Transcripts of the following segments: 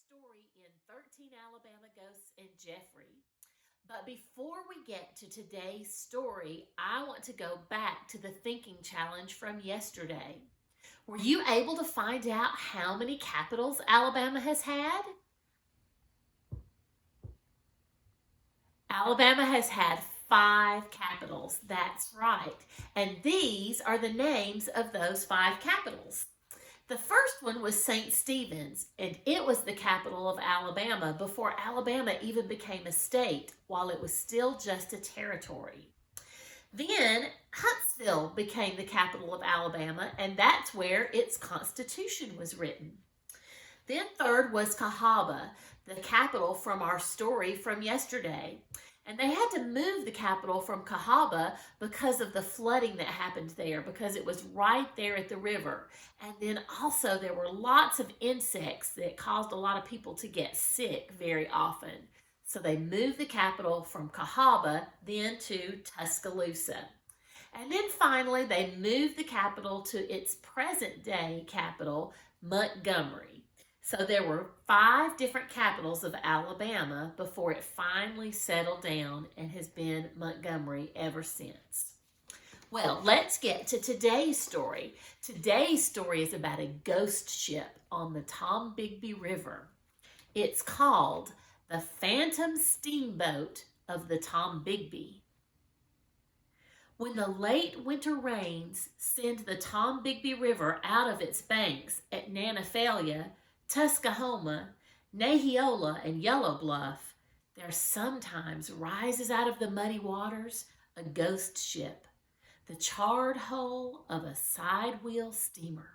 story in 13 Alabama Ghosts and Jeffrey. But before we get to today's story, I want to go back to the thinking challenge from yesterday. Were you able to find out how many capitals Alabama has had? Alabama has had 5 capitals. That's right. And these are the names of those 5 capitals. The first one was St. Stephen's, and it was the capital of Alabama before Alabama even became a state, while it was still just a territory. Then Huntsville became the capital of Alabama, and that's where its constitution was written. Then third was Cahaba, the capital from our story from yesterday. And they had to move the capital from Cahaba because of the flooding that happened there, because it was right there at the river. And then also there were lots of insects that caused a lot of people to get sick very often. So they moved the capital from Cahaba then to Tuscaloosa. And then finally they moved the capital to its present day capital, Montgomery. So there were 5 different capitals of Alabama before it finally settled down and has been Montgomery ever since. Well, let's get to today's story. Today's story is about a ghost ship on the Tombigbee River. It's called the Phantom Steamboat of the Tombigbee. When the late winter rains send the Tombigbee River out of its banks at Nanophalia, Tuscahoma, Nahiola, and Yellow Bluff, there sometimes rises out of the muddy waters a ghost ship, the charred hull of a side-wheel steamer.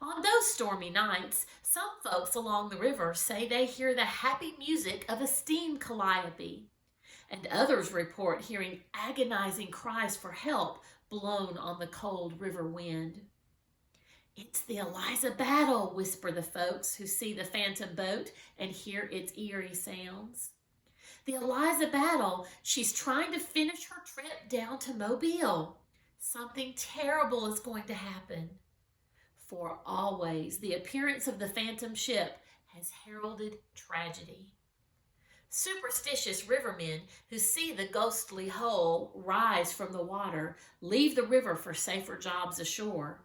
On those stormy nights, some folks along the river say they hear the happy music of a steam calliope, and others report hearing agonizing cries for help blown on the cold river wind. "It's the Eliza Battle," whisper the folks who see the phantom boat and hear its eerie sounds. "The Eliza Battle, she's trying to finish her trip down to Mobile. Something terrible is going to happen." For always, the appearance of the phantom ship has heralded tragedy. Superstitious rivermen who see the ghostly hull rise from the water leave the river for safer jobs ashore.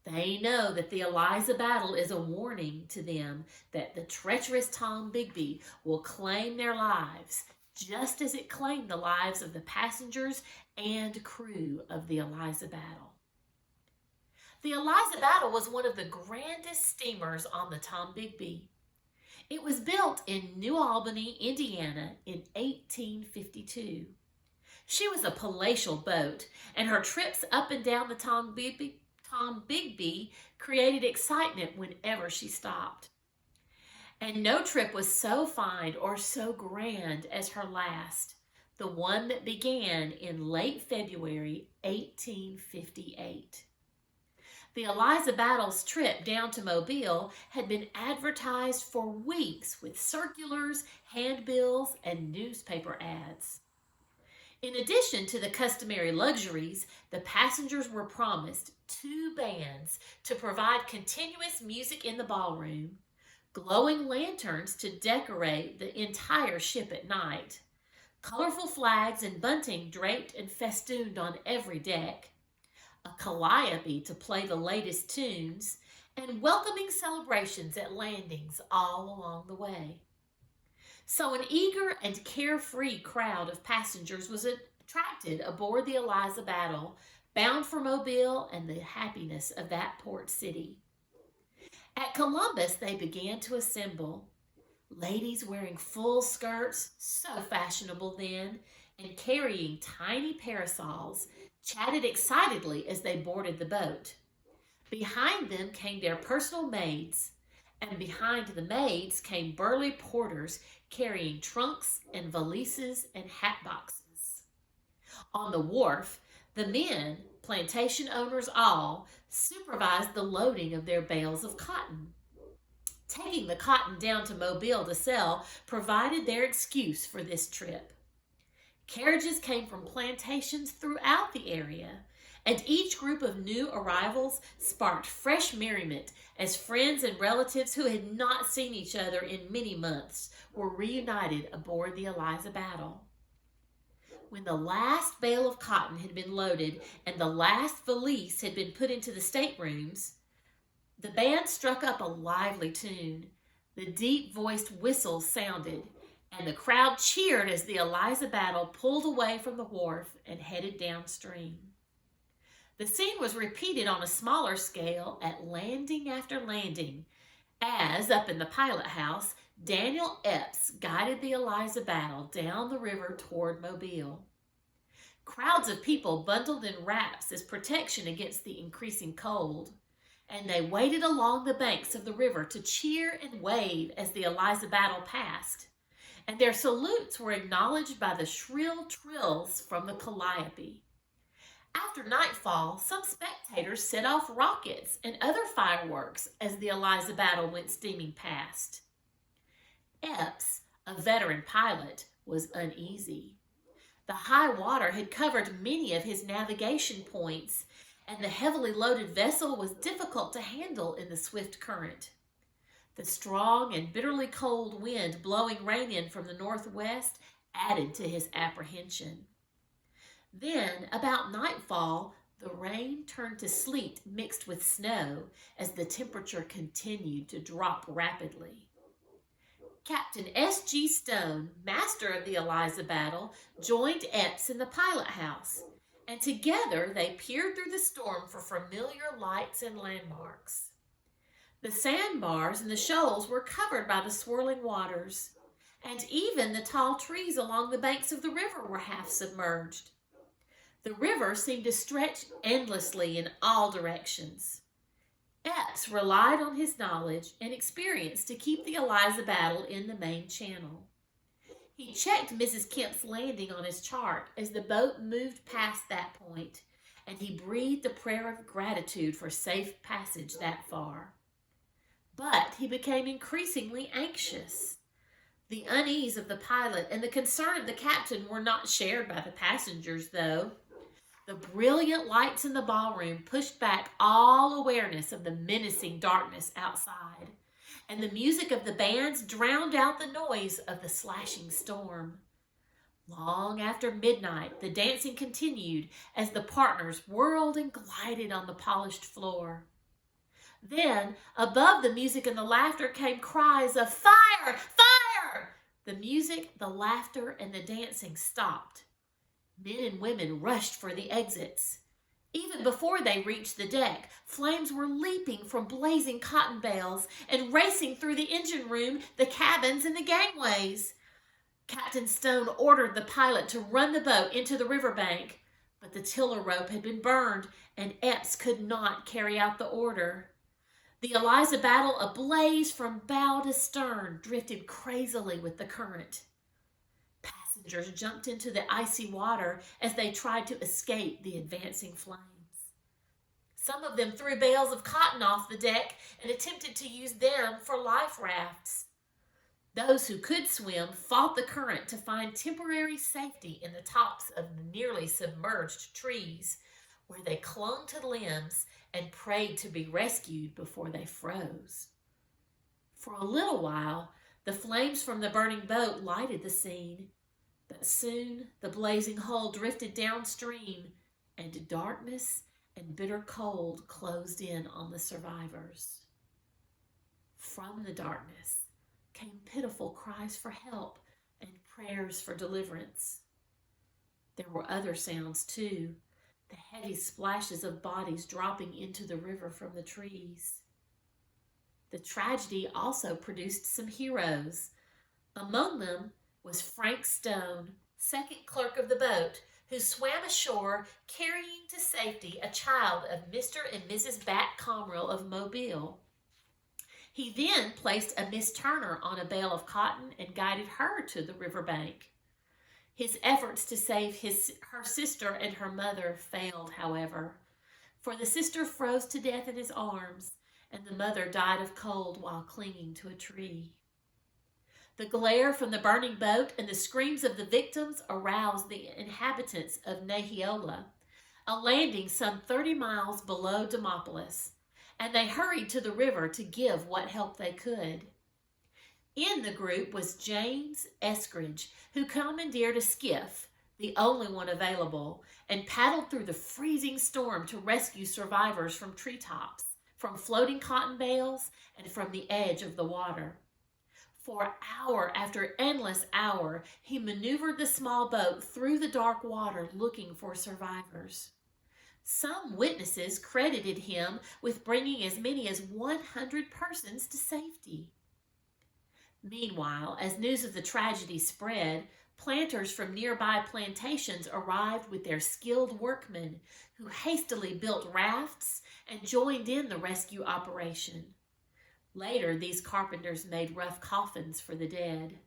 They know that the Eliza Battle is a warning to them that the treacherous Tombigbee will claim their lives, just as it claimed the lives of the passengers and crew of the Eliza Battle. The Eliza Battle was one of the grandest steamers on the Tombigbee. It was built in New Albany, Indiana in 1852. She was a palatial boat, and her trips up and down the Tombigbee created excitement whenever she stopped. And no trip was so fine or so grand as her last, the one that began in late February 1858. The Eliza Battle's trip down to Mobile had been advertised for weeks with circulars, handbills, and newspaper ads. In addition to the customary luxuries, the passengers were promised 2 bands to provide continuous music in the ballroom, glowing lanterns to decorate the entire ship at night, colorful flags and bunting draped and festooned on every deck, a calliope to play the latest tunes, and welcoming celebrations at landings all along the way. So an eager and carefree crowd of passengers was attracted aboard the Eliza Battle, bound for Mobile and the happiness of that port city. At Columbus, they began to assemble. Ladies wearing full skirts, so fashionable then, and carrying tiny parasols, chatted excitedly as they boarded the boat. Behind them came their personal maids, and behind the maids came burly porters carrying trunks and valises and hat boxes. On the wharf, the men, plantation owners all, supervised the loading of their bales of cotton. Taking the cotton down to Mobile to sell provided their excuse for this trip. Carriages came from plantations throughout the area, And each group of new arrivals sparked fresh merriment as friends and relatives who had not seen each other in many months were reunited aboard the Eliza Battle. When the last bale of cotton had been loaded and the last valise had been put into the staterooms, the band struck up a lively tune. The deep-voiced whistles sounded, and the crowd cheered as the Eliza Battle pulled away from the wharf and headed downstream. The scene was repeated on a smaller scale at landing after landing, as, up in the pilot house, Daniel Epps guided the Eliza Battle down the river toward Mobile. Crowds of people bundled in wraps as protection against the increasing cold, and they waited along the banks of the river to cheer and wave as the Eliza Battle passed, and their salutes were acknowledged by the shrill trills from the calliope. After nightfall, some spectators set off rockets and other fireworks as the Eliza Battle went steaming past. Epps, a veteran pilot, was uneasy. The high water had covered many of his navigation points, and the heavily loaded vessel was difficult to handle in the swift current. The strong and bitterly cold wind blowing rain in from the northwest added to his apprehension. Then, about nightfall, the rain turned to sleet mixed with snow as the temperature continued to drop rapidly. Captain S.G. Stone, master of the Eliza Battle, joined Epps in the pilot house, and together they peered through the storm for familiar lights and landmarks. The sandbars and the shoals were covered by the swirling waters, and even the tall trees along the banks of the river were half submerged. The river seemed to stretch endlessly in all directions. Epps relied on his knowledge and experience to keep the Eliza Battle in the main channel. He checked Mrs. Kemp's Landing on his chart as the boat moved past that point, and he breathed a prayer of gratitude for safe passage that far. But he became increasingly anxious. The unease of the pilot and the concern of the captain were not shared by the passengers, though. The brilliant lights in the ballroom pushed back all awareness of the menacing darkness outside, and the music of the bands drowned out the noise of the slashing storm. Long after midnight, the dancing continued as the partners whirled and glided on the polished floor. Then, above the music and the laughter came cries of "Fire! Fire!" The music, the laughter, and the dancing stopped. Men and women rushed for the exits. Even before they reached the deck, flames were leaping from blazing cotton bales and racing through the engine room, the cabins, and the gangways. Captain Stone ordered the pilot to run the boat into the riverbank, but the tiller rope had been burned, and Epps could not carry out the order. The Eliza Battle, ablaze from bow to stern, drifted crazily with the current. Passengers jumped into the icy water as they tried to escape the advancing flames. Some of them threw bales of cotton off the deck and attempted to use them for life rafts. Those who could swim fought the current to find temporary safety in the tops of the nearly submerged trees, where they clung to limbs and prayed to be rescued before they froze. For a little while, the flames from the burning boat lighted the scene, but soon the blazing hull drifted downstream, and darkness and bitter cold closed in on the survivors. From the darkness came pitiful cries for help and prayers for deliverance. There were other sounds too, the heavy splashes of bodies dropping into the river from the trees. The tragedy also produced some heroes. Among them was Frank Stone, second clerk of the boat, who swam ashore carrying to safety a child of Mr. and Mrs. Bat Comrill of Mobile. He then placed a Miss Turner on a bale of cotton and guided her to the riverbank. His efforts to save her sister and her mother failed, however, for the sister froze to death in his arms, and the mother died of cold while clinging to a tree. The glare from the burning boat and the screams of the victims aroused the inhabitants of Nahiola, a landing some 30 miles below Demopolis, and they hurried to the river to give what help they could. In the group was James Eskridge, who commandeered a skiff, the only one available, and paddled through the freezing storm to rescue survivors from treetops, from floating cotton bales, and from the edge of the water. For hour after endless hour, he maneuvered the small boat through the dark water looking for survivors. Some witnesses credited him with bringing as many as 100 persons to safety. Meanwhile, as news of the tragedy spread, planters from nearby plantations arrived with their skilled workmen, who hastily built rafts and joined in the rescue operation. Later, these carpenters made rough coffins for the dead.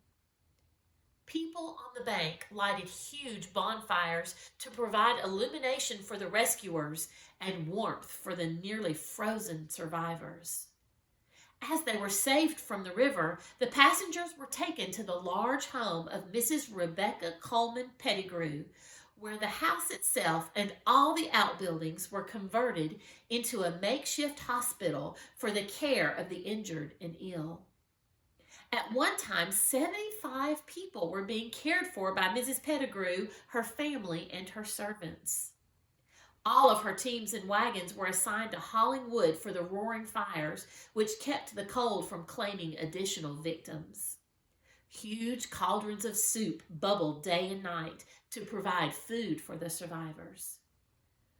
People on the bank lighted huge bonfires to provide illumination for the rescuers and warmth for the nearly frozen survivors. As they were saved from the river, the passengers were taken to the large home of Mrs. Rebecca Coleman Pettigrew, where the house itself and all the outbuildings were converted into a makeshift hospital for the care of the injured and ill. At one time, 75 people were being cared for by Mrs. Pettigrew, her family, and her servants. All of her teams and wagons were assigned to hauling wood for the roaring fires, which kept the cold from claiming additional victims. Huge cauldrons of soup bubbled day and night to provide food for the survivors.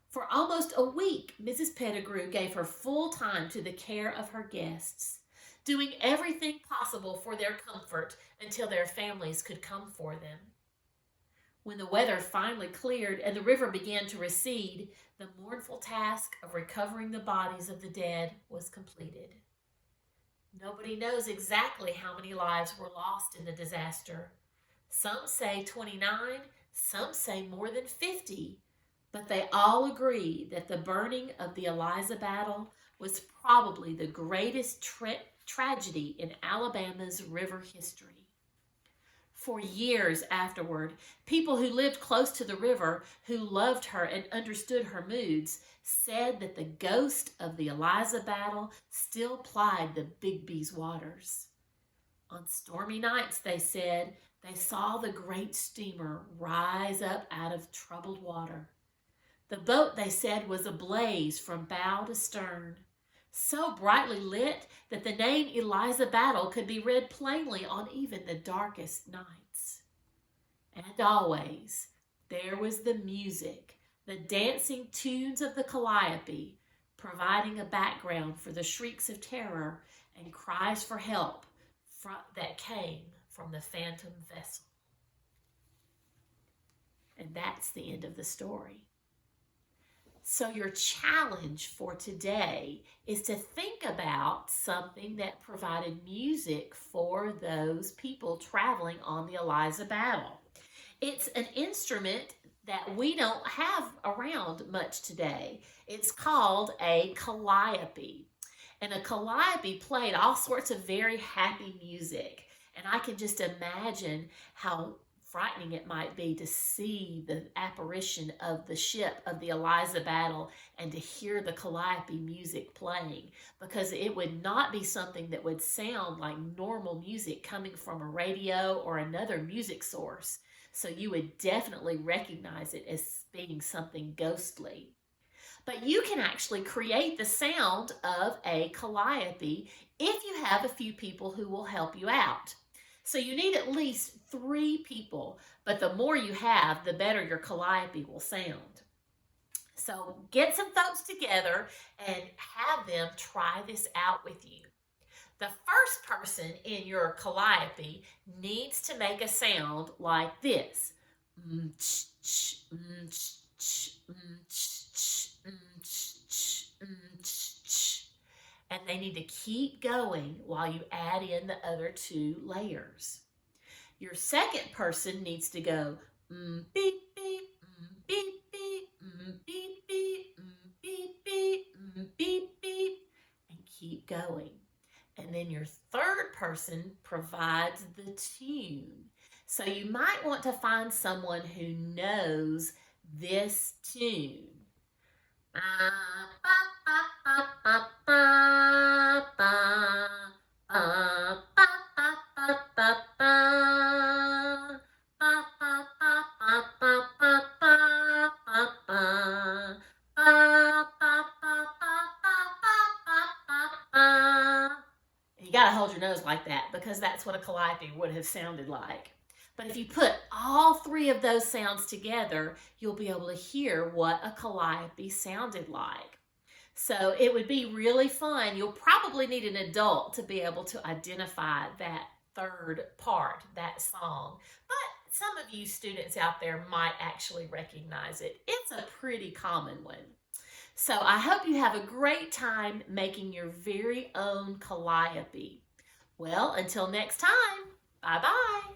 For almost a week, Mrs. Pettigrew gave her full time to the care of her guests, doing everything possible for their comfort until their families could come for them. When the weather finally cleared and the river began to recede, the mournful task of recovering the bodies of the dead was completed. Nobody knows exactly how many lives were lost in the disaster. Some say 29, some say more than 50, but they all agree that the burning of the Eliza battle was probably the greatest tragedy in Alabama's river history. For years afterward, people who lived close to the river, who loved her and understood her moods, said that the ghost of the Eliza battle still plied the Bigbee's waters. On stormy nights, they said, they saw the great steamer rise up out of troubled water. The boat, they said, was ablaze from bow to stern, so brightly lit that the name Eliza Battle could be read plainly on even the darkest nights. And always, there was the music, the dancing tunes of the Calliope, providing a background for the shrieks of terror and cries for help that came from the phantom vessel. And that's the end of the story. So your challenge for today is to think about something that provided music for those people traveling on the Eliza battle. It's an instrument that we don't have around much today. It's called a calliope. And a calliope played all sorts of very happy music. And I can just imagine how frightening it might be to see the apparition of the ship of the Eliza battle and to hear the calliope music playing, because it would not be something that would sound like normal music coming from a radio or another music source. So you would definitely recognize it as being something ghostly. But you can actually create the sound of a calliope if you have a few people who will help you out. So you need at least 3 people, but the more you have, the better your calliope will sound. So get some folks together and have them try this out with you. The first person in your calliope needs to make a sound like this. And they need to keep going while you add in the other 2 layers. Your second person needs to go beep beep beep beep beep beep beep beep beep beep and keep going. And then your third person provides the tune. So you might want to find someone who knows this tune. You got to hold your nose like that because that's what a calliope would have sounded like. But if you put all three of those sounds together, you'll be able to hear what a calliope sounded like. So it would be really fun. You'll probably need an adult to be able to identify that third part, that song. But some of you students out there might actually recognize it. It's a pretty common one. So I hope you have a great time making your very own calliope. Well, until next time, bye-bye.